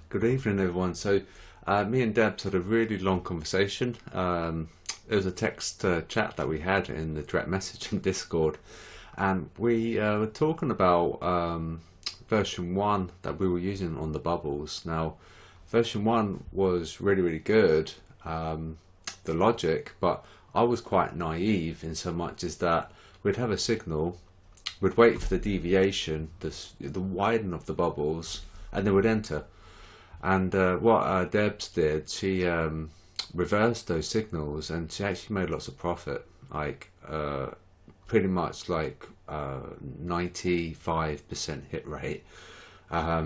Good evening, everyone. Me and Debs had a really long conversation. It was a text chat that we had in the direct message in Discord, and we were talking about version 1 that we were using on the bubbles. Now, version 1 was really, really good, the logic, but I was quite naive in so much as that we'd have a signal, we'd wait for the deviation, the widen of the bubbles, and then we'd enter. And what Debs did, she reversed those signals, and she actually made lots of profit, like pretty much like 95% hit rate.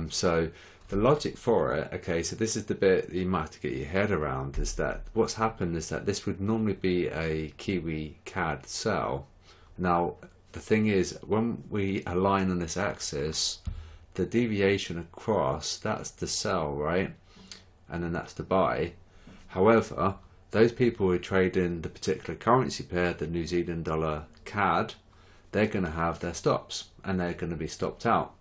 So the logic for it, okay, so this is the bit that you might have to get your head around, is that what's happened is that this would normally be a Kiwi CAD cell. Now, the thing is, when we align on this axis, the deviation across, that's the sell, right? And then that's the buy. However, those people who are trading the particular currency pair, the New Zealand dollar CAD, they're going to have their stops and they're going to be stopped out.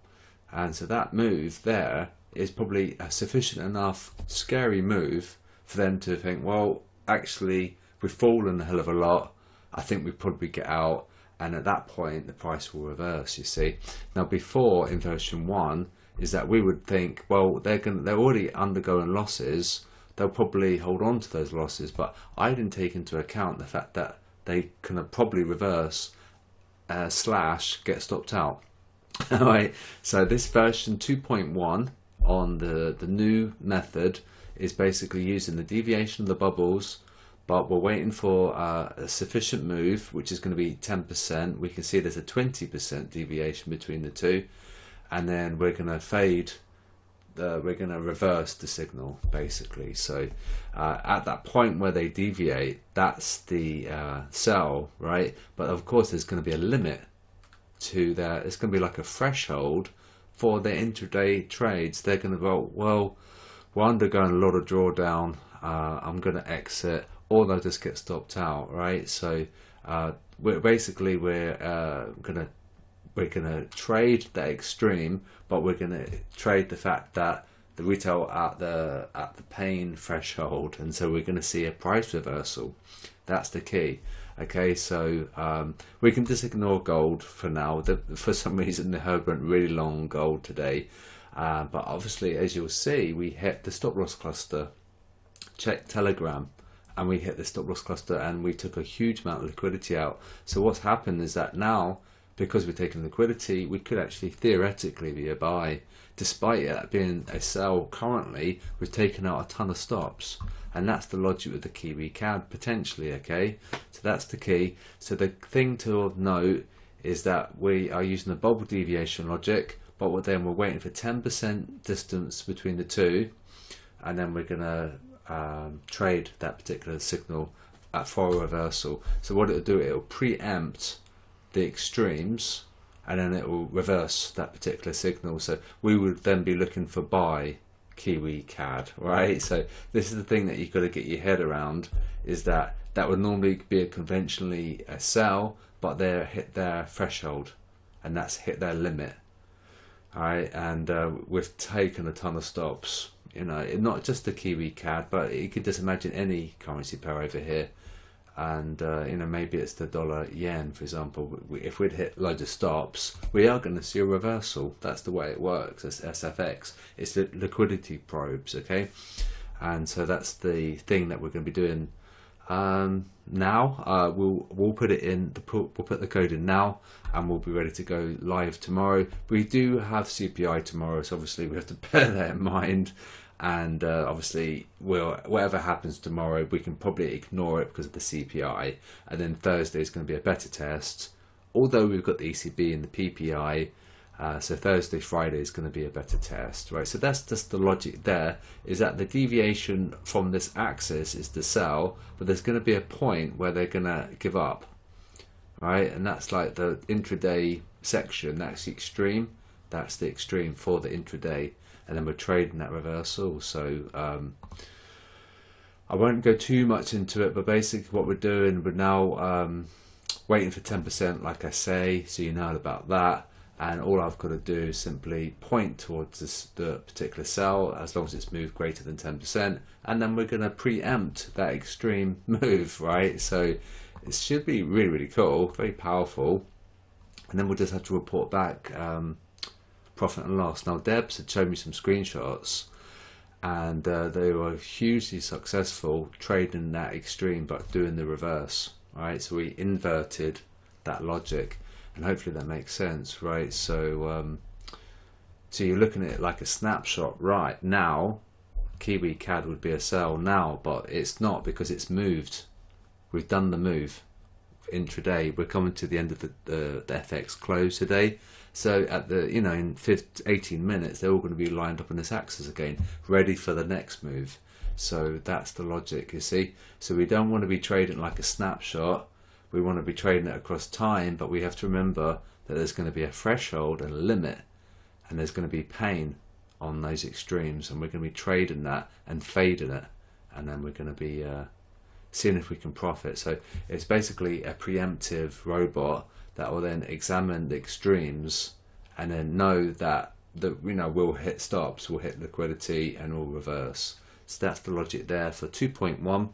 And so that move there is probably a sufficient enough scary move for them to think, well, actually, we've fallen a hell of a lot. I think we probably get out. And at that point, the price will reverse, you see. Now, before in version 1, is that we would think, well, they're already undergoing losses. They'll probably hold on to those losses. But I didn't take into account the fact that they can probably reverse / get stopped out. All right. So this version 2.1 on the new method is basically using the deviation of the bubbles, but we're waiting for a sufficient move, which is going to be 10%. We can see there's a 20% deviation between the two, and then we're going to fade. We're going to reverse the signal, basically. So at that point where they deviate, that's the sell, right? But of course, there's going to be a limit to that. It's going to be like a threshold for the intraday trades. They're going to go, well, we're undergoing a lot of drawdown. I'm going to exit. Or they'll just get stopped out, right? So we're gonna trade that extreme, but we're gonna trade the fact that the retail at the pain threshold, and so we're gonna see a price reversal. That's the key. Okay, so we can just ignore gold for now. For some reason, the herd went really long gold today, but obviously, as you'll see, we hit the stop loss cluster. Check Telegram. And we hit the stop loss cluster and we took a huge amount of liquidity out. So what's happened is that now, because we're taking liquidity, we could actually theoretically be a buy. Despite it being a sell currently, we've taken out a ton of stops. And that's the logic with the Kiwi CAD potentially, okay? So that's the key. So the thing to note is that we are using the bubble deviation logic, but then we're waiting for 10% distance between the two, and then we're going to trade that particular signal for a reversal. So what it'll do, it'll preempt the extremes and then it will reverse that particular signal. So we would then be looking for buy Kiwi CAD, right? So this is the thing that you've got to get your head around, is that would normally be conventionally a sell, but they hit their threshold and that's hit their limit. All right, and we've taken a ton of stops. You know, not just the Kiwi CAD, but you could just imagine any currency pair over here, and you know, maybe it's the dollar yen, for example. If we'd hit loads of stops, we are going to see a reversal. That's the way it works. It's SFX. It's the liquidity probes, okay? And so that's the thing that we're going to be doing now. We'll put it in. We'll put the code in now, and we'll be ready to go live tomorrow. We do have CPI tomorrow, so obviously we have to bear that in mind. And obviously, whatever happens tomorrow, we can probably ignore it because of the CPI. And then Thursday is going to be a better test. Although we've got the ECB and the PPI, so Thursday, Friday is going to be a better test, right? So that's just the logic there, is that the deviation from this axis is the sell, but there's going to be a point where they're going to give up, right? And that's like the intraday section. That's the extreme. That's the extreme for the intraday. And then we're trading that reversal. So I won't go too much into it, but basically what we're doing, we're now waiting for 10%, like I say, so you know about that. and all I've got to do is simply point towards the particular sell as long as it's moved greater than 10%, and then we're going to preempt that extreme move, right? So it should be really, really cool, very powerful. And then we'll just have to report back profit and loss. Now Debs had shown me some screenshots, and they were hugely successful trading that extreme but doing the reverse, right? So we inverted that logic, and hopefully that makes sense, right? So so you're looking at it like a snapshot right now. Kiwi CAD would be a sell now, but it's not, because it's moved. We've done the move intraday. We're coming to the end of the FX close today, so at the in 18 minutes they're all going to be lined up on this axis again, ready for the next move. So that's the logic, you see. So we don't want to be trading like a snapshot. We want to be trading it across time, but we have to remember that there's going to be a threshold and a limit, and there's going to be pain on those extremes, and we're going to be trading that and fading it, and then we're going to be seeing if we can profit. So it's basically a preemptive robot that will then examine the extremes and then know that we'll hit stops, we'll hit liquidity, and we'll reverse. So that's the logic there for 2.1,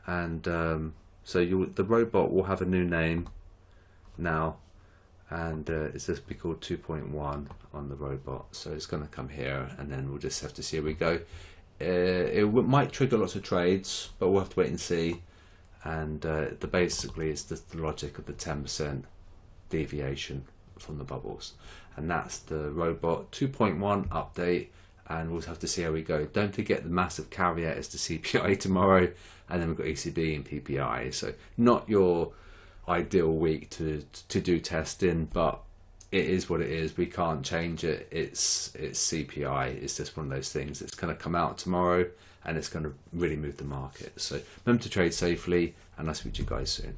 and so the robot will have a new name now, and it's just be called 2.1 on the robot. So it's going to come here, and then we'll just have to see how we go. It might trigger lots of trades, but we'll have to wait and see. And basically it's just the logic of the 10% deviation from the bubbles, and that's the robot 2.1 update, and we'll have to see how we go. Don't forget the massive caveat is the CPI tomorrow, and then we've got ECB and PPI. So not your ideal week to do testing, but it is what it is. We can't change it. It's CPI. It's just one of those things. It's going to come out tomorrow, and it's going to really move the market. So remember to trade safely, and I'll speak to you guys soon.